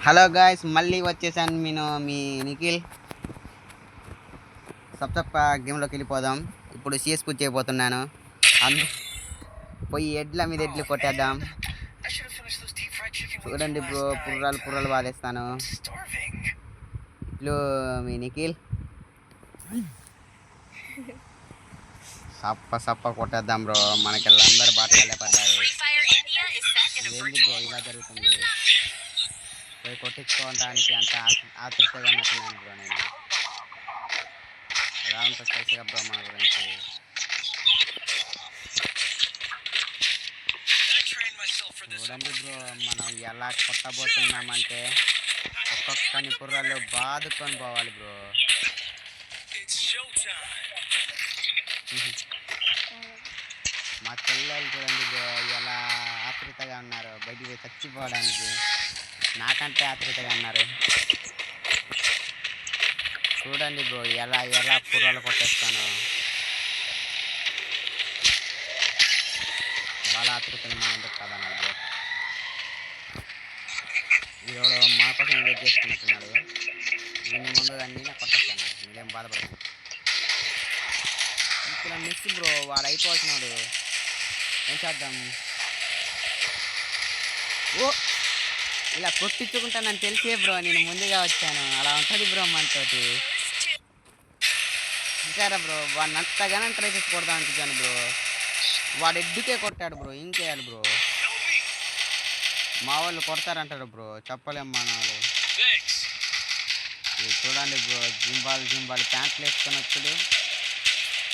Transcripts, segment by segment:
Hello guys, మళ్ళీ వచ్చేసాను నేను మీ నిఖిల్. సబ్సప్ గేమ్లోకి వెళ్ళిపోదాం. ఇప్పుడు సిఎస్ పూజ చేయబోతున్నాను. పోయి ఎడ్ల మీద ఎడ్లు కొట్టేద్దాం. చూడండి బ్రో, పుర్రాలు బాధేస్తాను. ఇట్లు మీ నిఖిల్. సప్ప కొట్టేద్దాం బ్రో. మనకి అందరు బాటలే పడ్డారు. ఏంది బ్రో ఇలా జరుగుతుంది? పోయి కొట్టించుకోవడానికి అంత ఆతృతగా ఉన్నట్టున్నాను బ్రో. నేను ఎలా ఉంటుంది తెలుసుగా బ్రో మన గురించి. చూడండి బ్రో, మనం ఎలా కొట్టబోతున్నామంటే ఒక్కొక్కని పుర్రాలు బాదుకొని పోవాలి బ్రో. మా పిల్లలు చూడండి బ్రో ఎలా ఆతృతగా ఉన్నారు, బయటికి చచ్చిపోవడానికి. నాకంటే ఆతృతగా ఉన్నారు. చూడండి బ్రో ఎలా పుర్రాలు కొట్టేస్తాను. వాళ్ళ ఆతృతని మనం ఎందుకు కాదన్నాడు బ్రో. ఈరోడు మన కోసం వెయిట్ చేసుకున్నట్టున్నాడు. దీని ముందు అన్నీ కొట్టేస్తాను. మీరేం బాధపడదు. ఇక్కడ మిస్ బ్రో, వాడు అయిపోతున్నాడు. ఏం చేద్దాం? ఓ ఇలా కొట్టించుకుంటానని తెలిసే బ్రో నేను ముందుగా వచ్చాను. అలా ఉంటుంది బ్రో మనతోటి. ఇంకారా బ్రో, వాడిని అంతగానే ట్రై చేసి కొడదాం అనుకుంటాను బ్రో. వాడు ఎడ్డుకే కొట్టాడు బ్రో. ఇంకేయాలి బ్రో. మా వాళ్ళు కొడతారంటారు బ్రో, చెప్పలేం మన వాళ్ళు. చూడండి బ్రో, జింబాలు ప్యాంట్లు వేసుకొని వచ్చాడు.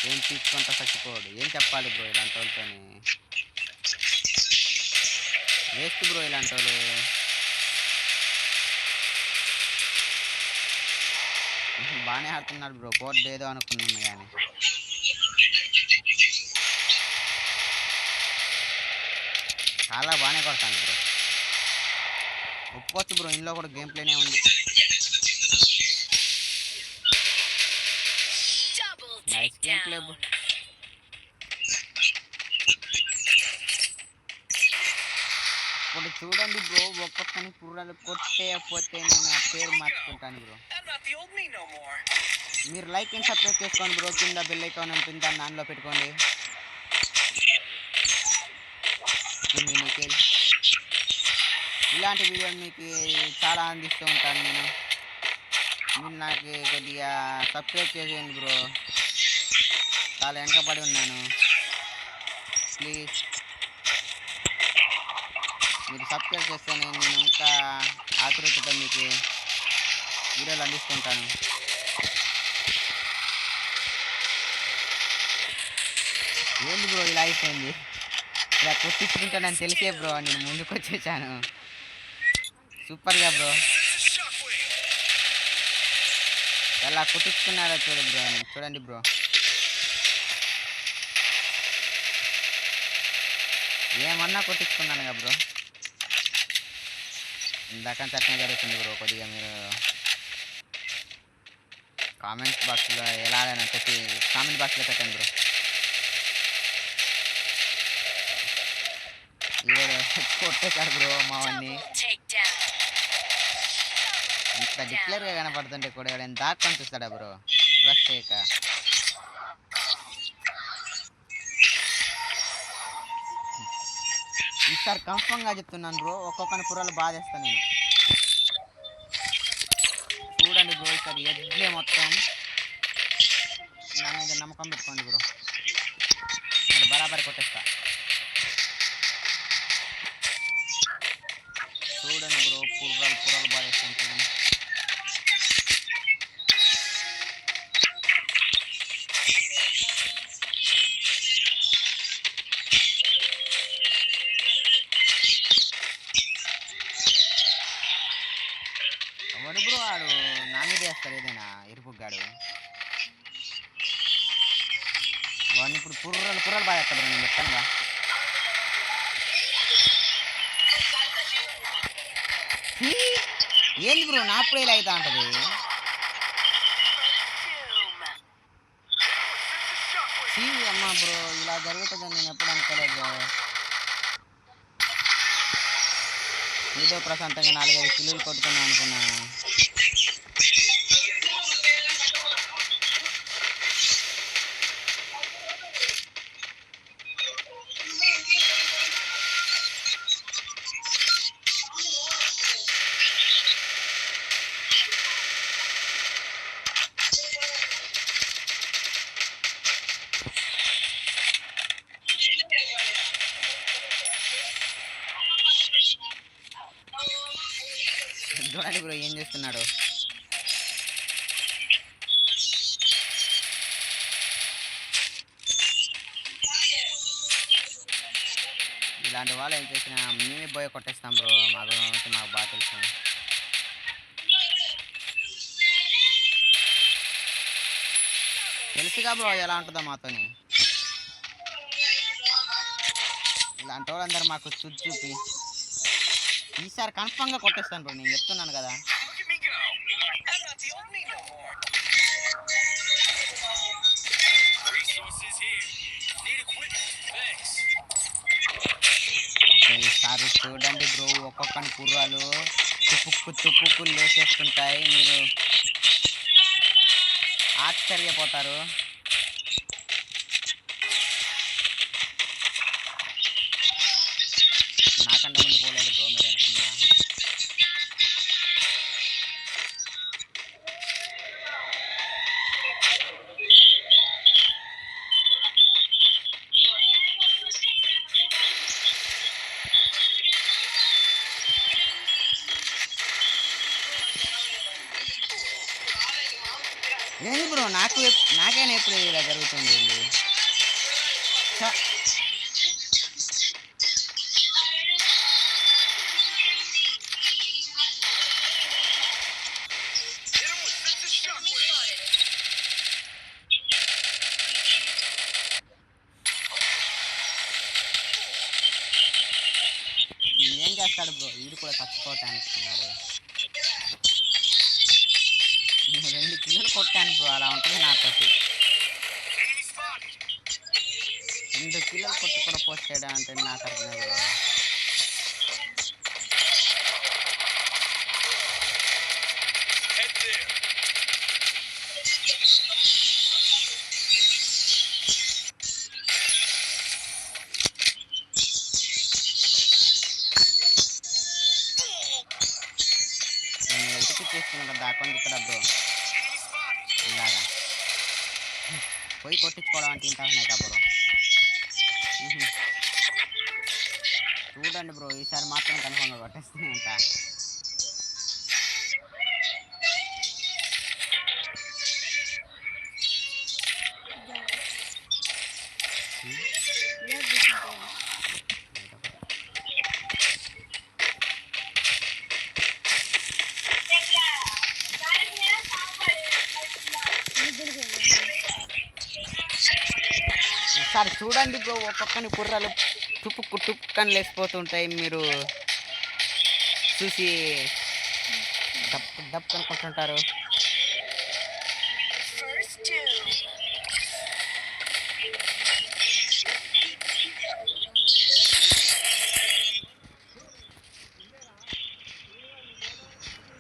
ఏం తీసుకుంటా చచ్చిపోడు. ఏం చెప్పాలి బ్రో ఇలాంటి వాళ్ళతోని? వేస్ట్ బ్రో ఇలాంటి వాళ్ళు. బాగానే ఆడుతున్నాడు బ్రో. కోర్టు ఏదో అనుకున్నాను కానీ చాలా బాగానే కొడతాను బ్రో. ఒప్పుకోవచ్చు బ్రో, ఇందులో కూడా గేమ్ ప్లేనే ఉంది. Nice game play bro. ఇప్పుడు చూడండి బ్రో, ఒక్కొక్కని పుర్రాలు కొట్టేయకపోతే నేను ఆ పేరు మార్చుకుంటాను బ్రో. మీరు లైక్ అండ్ సబ్స్క్రైబ్ చేసుకోండి బ్రో. కింద బెల్ ఐకాన్ ఉంటుంది, దాన్ని ఆన్లో పెట్టుకోండి. ఇలాంటి వీడియోలు మీకు చాలా అందిస్తూ ఉంటాను నేను. మీరు నాకు కొద్దిగా సబ్స్క్రైబ్ చేసేయండి బ్రో. చాలా వెనకబడి ఉన్నాను. ప్లీజ్ మీరు సబ్స్క్రైబ్ చేస్తే నేను ఇంకా ఆతృతతో మీకు వీడియోలు అందిస్తుంటాను. ఏంది బ్రో ఇలా అయిపోయింది? ఇలా కొట్టించుకుంటానని తెలిసే బ్రో నేను ముందుకు వచ్చేసాను. సూపర్గా బ్రో. ఎలా కొట్టించుకున్నారో చూడండి బ్రో. ఏమన్నా కొట్టించుకున్నానుగా బ్రో. ఇందాక చట్టం జరుగుతుంది బ్రో. కొద్దిగా మీరు కామెంట్ బాక్స్లో ఎలా ఆడానో చెప్పి కామెంట్ బాక్స్లో పెట్టండి బ్రో. కొట్టేశాడు బ్రో మా వాడిని. ఇంత డిక్లేర్గా కనపడుతుంటే కూడా ఎవడైనా దాక్కొని చూస్తాడా బ్రో? ట్రస్ట్ చేయక. ఈసారి కన్ఫర్మ్గా చెప్తున్నాను బ్రో, ఒక్కొక్కని పుర్రాలు బాధేస్తాను నేను. చూడండి బ్రో, ఈసారి ఎడ్లే మొత్తం. నా మీద నమ్మకం పెట్టుకోండి బ్రో. మరి బరాబరి కొట్టేస్తా. చూడండి బ్రో, పుర్రాలు బాధేస్తాను. చూడండి ఎవడు బ్రో ఆడు నా మీద వేస్తాడు ఏదైనా ఎరుపుగాడు. వాడిని ఇప్పుడు పుర్రాలు బాధేస్తాడు నేను చెప్తానుగా. ఏంది బ్రో నా అప్పుడే ఇలా అవుతా ఉంటుంది? అమ్మా బ్రో, ఇలా జరుగుతుందని నేను ఎప్పుడు అనుకోలేదు బ్రో. ఏదో ప్రశాంతంగా 4-5 కిలోలు కొట్టుకున్నాం అనుకున్నాను. చూడండి బ్రో ఏం చేస్తున్నాడు. ఇలాంటి వాళ్ళు ఏం చేసినా మేమే పోయి కొట్టేస్తాం బ్రో. మాకు బాగా తెలుసు. తెలుసుగా బ్రో ఎలా ఉంటుందో మాతోని. ఇలాంటి వాళ్ళందరూ మాకు చూపి ఈసారి కన్ఫామ్గా కొట్టేస్తాను బ్రో, నేను చెప్తున్నాను కదా. ఈసారి చూడండి బ్రో, ఒక్కొక్కని కుర్రాలు తుప్పుకులు లేచేస్తుంటాయి. మీరు ఆశ్చర్యపోతారు. నాకంటే ముందు పోలేదు బ్రో, మీరు అనుకున్నా. లేదు బ్రో, నాకైనా ఎప్పుడు ఇలా జరుగుతుంది. ఏం చేస్తాడు బ్రో, వీడు కూడా చచ్చిపోవటానికి. 2 కిలోలు కొట్టాను బ్రో, అలా ఉంటుంది నాతోటి. 2 కిలోలు కొట్టు కూడా పోస్ట్ చేయడం అంటే నాకు అర్థం బ్రో. నేను వెతికి తీసుకున్నా దాకొని ఇక్కడ బ్రో. ఇలాగా పోయి కొట్టించుకోవడం అంటే ఇంటర్నే కదా బ్రో. చూడండి బ్రో, ఈసారి మాత్రం కన్ఫామ్గా కొట్టేస్తూనే ఉంటా. ఈసారి చూడండి బ్రో, ఒక్కొక్కని కుర్రలు టుప్పుక్కని లేచిపోతుంటాయి. మీరు చూసి దప్పు అనుకుంటుంటారు.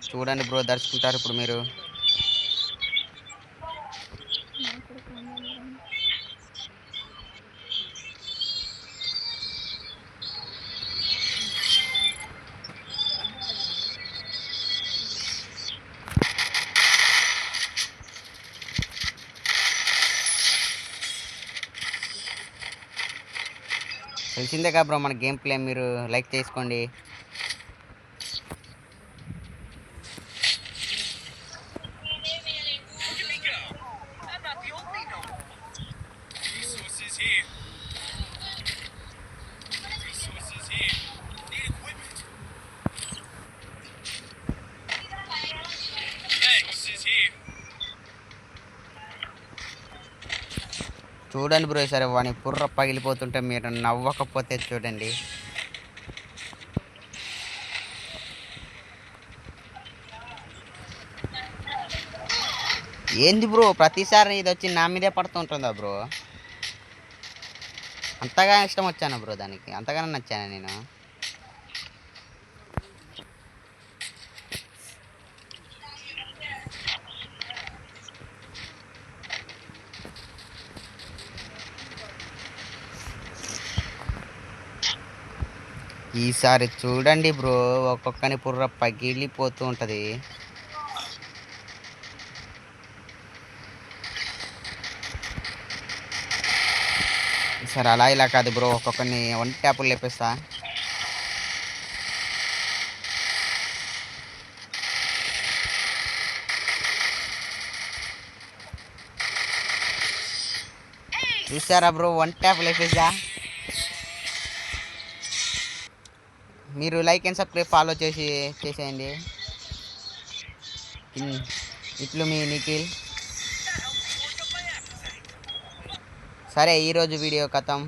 చూడండి బ్రో, దర్శకుంటారు ఇప్పుడు మీరు. తెలిసిందే కదా బ్రో మన గేమ్ ప్లే, మీరు లైక్ చేసుకోండి. చూడండి బ్రో, సరే వాని పుర్ర పగిలిపోతుంటే మీరు నవ్వకపోతే చూడండి. ఏంది బ్రో, ప్రతిసారి ఇది వచ్చి నా మీదే పడుతుంటుందా బ్రో? అంతగా ఇష్టం వచ్చాను బ్రో దానికి, అంతగానే నచ్చాను నేను. ఈసారి చూడండి బ్రో, ఒక్కొక్కని పుర్ర పగిలిపోతూ ఉంటుంది. ఈసారి అలా ఇలా కాదు బ్రో, ఒక్కొక్కరిని వన్ ట్యాపులు లేపేస్తా. చూసారా బ్రో, వన్ ట్యాప్ లేపేసా. మీరు లైక్ అండ్ సబ్స్క్రైబ్ ఫాలో చేసేయండి. ఇట్లు మీ నిఖిల్. సరే, ఈరోజు వీడియో ఖతం.